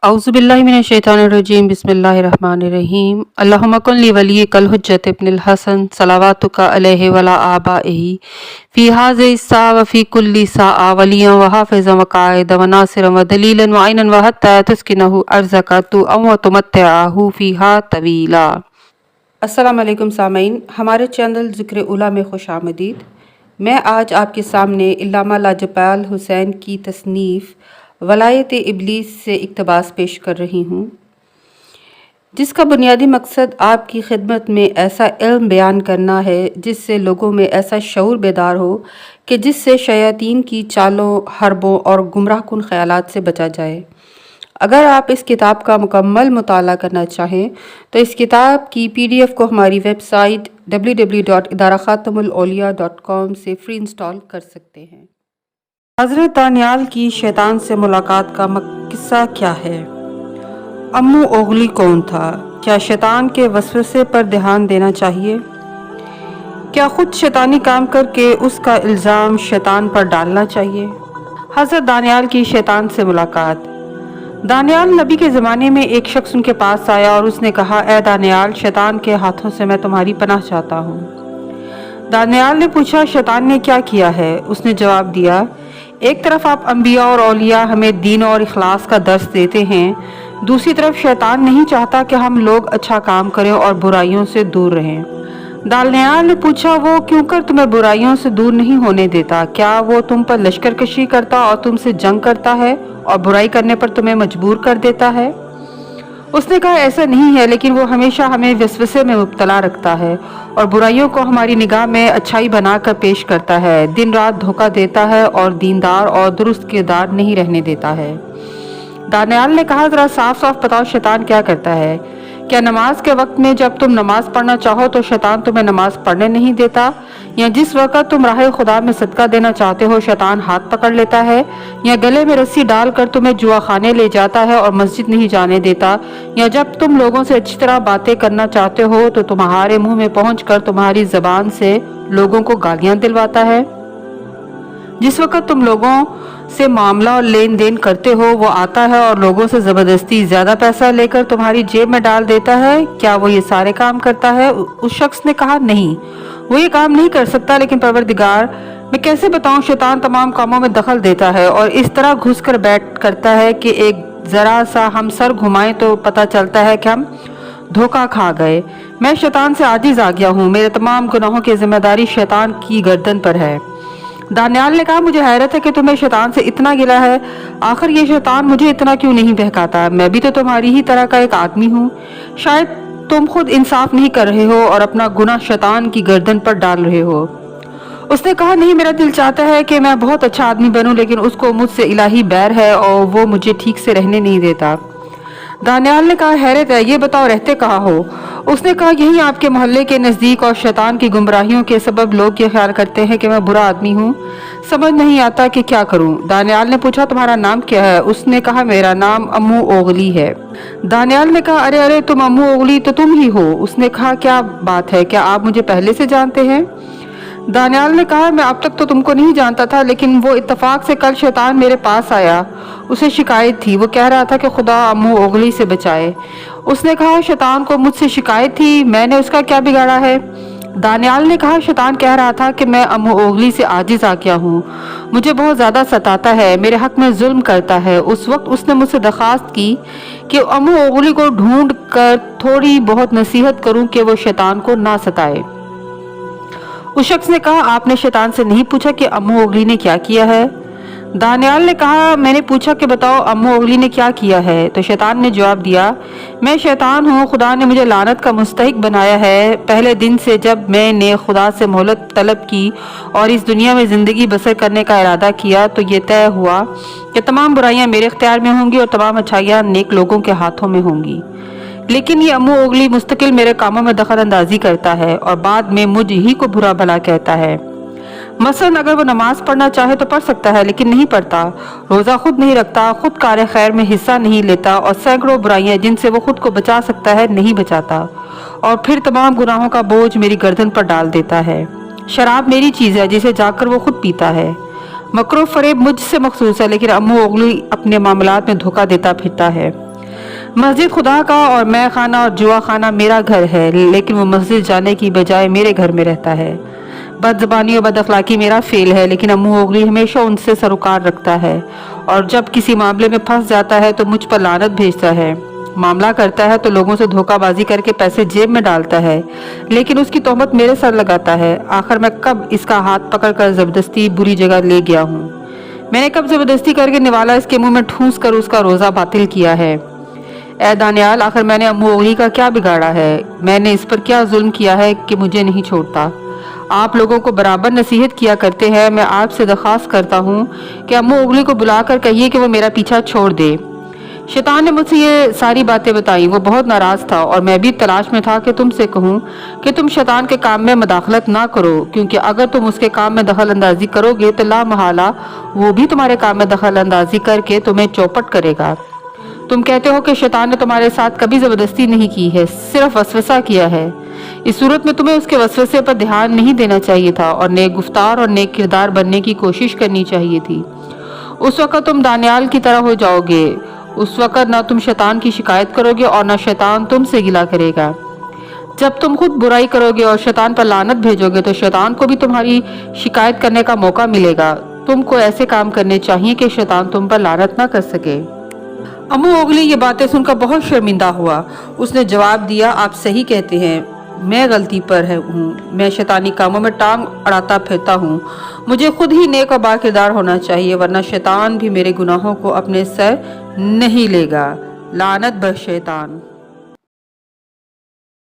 औज़ुबिल्लाहि मिनश्शैतानिर्रजीम बिस्मिल्लाहिर्रहमानिर्रहीम अल्लाहुम्मा कुल्लि वलिय्यिकल हुज्जत इब्निल हसन सलावातुका अलैहि वला आबाइही फ़ी हाज़िहि स्सा व फ़ी कुल्लि साआ वलिय्यन व हाफ़िज़न व क़ाइदन व नासिरन व दलीलन व ऐनन व हत्ता तुस्किनहु अर्ज़का व तुमत्तिअहु फ़ीहा तवीला। अस्सलामु अलैकुम सामीन, हमारे चैनल ज़िक्र उला में खुश आमदीद। मैं आज आपके सामने इल्लामा लाजपाल हुसैन की तसनीफ़ वलायत इब्लीस से इक़्तिबास पेश कर रही हूँ, जिसका बुनियादी मकसद आपकी खिदमत में ऐसा इल्म बयान करना है जिससे लोगों में ऐसा शऊर बेदार हो कि जिससे शयातीन की चालों, हरबों और गुमराहकुन ख़यालात से बचा जाए। अगर आप इस किताब का मुकम्मल मुताला करना चाहें तो इस किताब की PDF को हमारी वेबसाइट www.idarakhatamulauliya.com से फ्री इंस्टॉल कर सकते हैं। हज़रत दानियाल की शैतान से मुलाकात का किस्सा क्या है? अम्मू ओगली कौन था? क्या शैतान के वसवसे पर ध्यान देना चाहिए? क्या खुद शैतानी काम करके उसका इल्ज़ाम शैतान पर डालना चाहिए? हज़रत दानियाल की शैतान से मुलाकात। दानियाल नबी के ज़माने में एक शख्स उनके पास आया और उसने कहा, ए दानियाल, शैतान के हाथों से मैं तुम्हारी पनाह चाहता हूँ। दानियाल ने पूछा, शैतान ने क्या किया है? उसने जवाब दिया, एक तरफ आप अंबिया और औलिया हमें दीन और इखलास का दर्स देते हैं, दूसरी तरफ शैतान नहीं चाहता कि हम लोग अच्छा काम करें और बुराइयों से दूर रहें। दानियाल ने पूछा, वो क्यों कर तुम्हें बुराइयों से दूर नहीं होने देता? क्या वो तुम पर लश्कर कशी करता और तुमसे जंग करता है और बुराई करने पर तुम्हें मजबूर कर देता है? उसने कहा, ऐसा नहीं है, लेकिन वो हमेशा हमें वसवसे में मुब्तला रखता है और बुराइयों को हमारी निगाह में अच्छाई बनाकर पेश करता है, दिन रात धोखा देता है और दीनदार और दुरुस्त किरदार नहीं रहने देता है। दानियाल ने कहा, जरा साफ साफ बताओ, शैतान क्या करता है? क्या नमाज के वक्त में जब तुम नमाज पढ़ना चाहो तो शैतान तुम्हें नमाज पढ़ने नहीं देता? या जिस वक्त तुम राह खुदा में सदका देना चाहते हो शैतान हाथ पकड़ लेता है? या गले में रस्सी डालकर तुम्हें जुआ खाने ले जाता है और मस्जिद नहीं जाने देता? या जब तुम लोगों से अच्छी तरह बातें करना चाहते हो तो तुम्हारे मुंह में पहुंचकर तुम्हारी जबान से लोगों को गालियां दिलवाता है? जिस वक्त तुम लोगों से मामला और लेन देन करते हो वो आता है और लोगों से जबरदस्ती ज्यादा पैसा लेकर तुम्हारी जेब में डाल देता है? क्या वो ये सारे काम करता है? उस शख्स ने कहा, नहीं, वो ये काम नहीं कर सकता, लेकिन परवरदिगार, मैं कैसे बताऊं, शैतान तमाम कामों में दखल देता है और इस तरह घुस कर बैठ करता है कि एक जरा सा हम सर घुमाएं तो पता चलता है कि हम धोखा खा गए। मैं शैतान से आजिज आ गया हूँ, मेरे तमाम गुनाहों की जिम्मेदारी शैतान की गर्दन पर है। दानियाल ने कहा, मुझे हैरत है कि तुम्हें शैतान से इतना गिला है। आखिर ये शैतान मुझे इतना क्यों नहीं बहकाता? मैं भी तो तुम्हारी ही तरह का एक आदमी हूँ। शायद तुम खुद इंसाफ नहीं कर रहे हो और अपना गुनाह शैतान की गर्दन पर डाल रहे हो। उसने कहा, नहीं, मेरा दिल चाहता है कि मैं बहुत अच्छा आदमी बनूं, लेकिन उसको मुझसे इलाही बैर है और वो मुझे ठीक से रहने नहीं देता। दानियाल ने कहा, हैरत है, ये बताओ रहते कहाँ हो? उसने कहा, यही आपके मोहल्ले के नज़दीक, और शैतान की गुमराहियों के सबब लोग ये ख्याल करते हैं कि मैं बुरा आदमी हूँ। समझ नहीं आता कि क्या करूँ। दानियाल ने पूछा, तुम्हारा नाम क्या है? उसने कहा, मेरा नाम अम्मू ओगली है। दानियाल ने कहा, अरे अरे, तुम अम्मू ओगली तो तुम ही हो। उसने कहा, क्या बात है, क्या आप मुझे पहले से जानते हैं? दानियाल ने कहा, मैं अब तक तो तुमको नहीं जानता था, लेकिन वो इत्तेफाक से कल शैतान मेरे पास आया। उसे शिकायत थी, वो कह रहा था कि खुदा अम्मू ओगली से बचाए। उसने कहा, शैतान को मुझसे शिकायत थी, मैंने उसका क्या बिगाड़ा है? दानियाल ने कहा, शैतान कह रहा था कि मैं अम्मू ओगली से आजिज आ गया हूँ, मुझे बहुत ज़्यादा सताता है, मेरे हक में जुल्म करता है। उस वक्त उसने मुझसे दरख्वास्त की कि अम्मू ओगली को ढूंढ कर थोड़ी बहुत नसीहत करूँ कि वो शैतान को ना सताए। उस शख्स ने कहा, आपने शैतान से नहीं पूछा कि अम्मू ओगली ने क्या किया है? दानियाल ने कहा, मैंने पूछा कि बताओ अम्मू ओगली ने क्या किया है? तो शैतान ने जवाब दिया, मैं शैतान हूँ, खुदा ने मुझे लानत का मुस्तहिक बनाया है। पहले दिन से जब मैंने खुदा से मोहलत तलब की और इस दुनिया में ज़िंदगी बसर करने का इरादा किया तो ये तय हुआ कि तमाम बुराइयाँ मेरे इख्तियार में होंगी और तमाम अच्छाइयाँ नेक लोगों के हाथों में होंगी। लेकिन ये अम्मू ओगली मुस्तकिल मेरे कामों में दखल अंदाजी करता है और बाद में मुझ ही को बुरा भला कहता है। मसलन अगर वो नमाज पढ़ना चाहे तो पढ़ सकता है, लेकिन नहीं पढ़ता, रोज़ा खुद नहीं रखता, खुद कार्य खैर में हिस्सा नहीं लेता और सैकड़ों बुराइयां जिनसे वो खुद को बचा सकता है नहीं बचाता, और फिर तमाम गुनाहों का बोझ मेरी गर्दन पर डाल देता है। शराब मेरी चीज़ है जिसे जाकर वो खुद पीता है। मकरो फरेब मुझसे मखसूस है, लेकिन अम्मू ओगली अपने मामलात में धोखा देता फिरता है। मस्जिद खुदा का और मैं खाना और जुआ खाना मेरा घर है, लेकिन वो मस्जिद जाने की बजाय मेरे घर में रहता है। बदज़बानी और बदअखलाकी मेरा फेल है, लेकिन अम्मू ओगली हमेशा उनसे सरोकार रखता है और जब किसी मामले में फंस जाता है तो मुझ पर लानत भेजता है। मामला करता है तो लोगों से धोखाबाजी करके पैसे जेब में डालता है, लेकिन उसकी तोहमत मेरे सर लगाता है। आखिर मैं कब इसका हाथ पकड़कर ज़बरदस्ती बुरी जगह ले गया हूँ? मैंने कब ज़बरदस्ती करके निवाला इसके मुंह में ठूंस कर उसका रोज़ा बातिल किया है? ए दानियाल, आखिर मैंने अम्मू ओगली का क्या बिगाड़ा है? मैंने इस पर क्या जुल्म किया है कि मुझे नहीं छोड़ता? आप लोगों को बराबर नसीहत किया करते हैं। मैं आपसे दरख्वास्त करता हूँ कि अम्मू ओगली को बुलाकर कहिए कि वो मेरा पीछा छोड़ दे। शैतान ने मुझसे ये सारी बातें बताई। वो बहुत नाराज था और मैं भी तलाश में था कि तुमसे कहूँ कि तुम शैतान के काम में मदाखलत ना करो, क्योंकि अगर तुम उसके काम में दखल अंदाजी करोगे तो ला महला वो भी तुम्हारे काम में दखल अंदाजी करके तुम्हें चौपट करेगा। तुम कहते हो कि शैतान ने तुम्हारे साथ कभी ज़बरदस्ती नहीं की है, सिर्फ वसवसा किया है। इस सूरत में तुम्हें उसके वसवसे पर ध्यान नहीं देना चाहिए था और नेक गुफ्तार और नेक किरदार बनने की कोशिश करनी चाहिए थी। उस वक़्त तुम दानियाल की तरह हो जाओगे। उस वक़्त ना तुम शैतान की शिकायत करोगे और ना शैतान तुमसे गिला करेगा। जब तुम खुद बुराई करोगे और शैतान पर लानत भेजोगे तो शैतान को भी तुम्हारी शिकायत करने का मौका मिलेगा। तुमको ऐसे काम करने चाहिए कि शैतान तुम पर लानत ना कर सके। अम्मू ओगली ये बातें सुनकर बहुत शर्मिंदा हुआ। उसने जवाब दिया, आप सही कहते हैं, मैं गलती पर हूँ। मैं शैतानी कामों में टांग अड़ाता फिरता हूँ। मुझे खुद ही नेक और बाकिरदार होना चाहिए, वरना शैतान भी मेरे गुनाहों को अपने सर नहीं लेगा। लानत बर शैतान।